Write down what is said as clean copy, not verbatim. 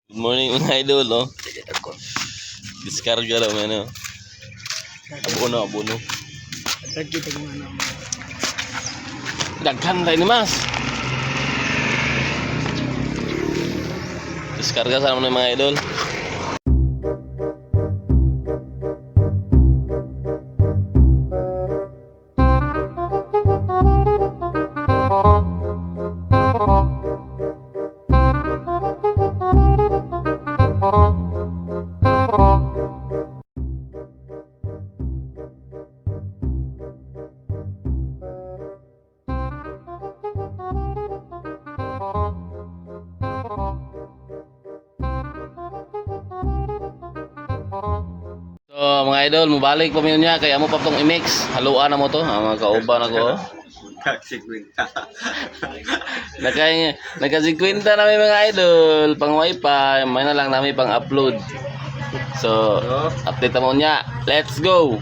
Good morning mga idol, no? Diskarga daw may ano. Abono. Daghan tayo ni Mas. Diskarga sa mga idol. So mga idol, mubalik pa mi niya kaya mo pa tong i-mix. Haluan na mo to, mga kauban ako. Naka-50 na may mga idol, pang wifi, may na lang namin pang upload. So, update mo niya. Let's go.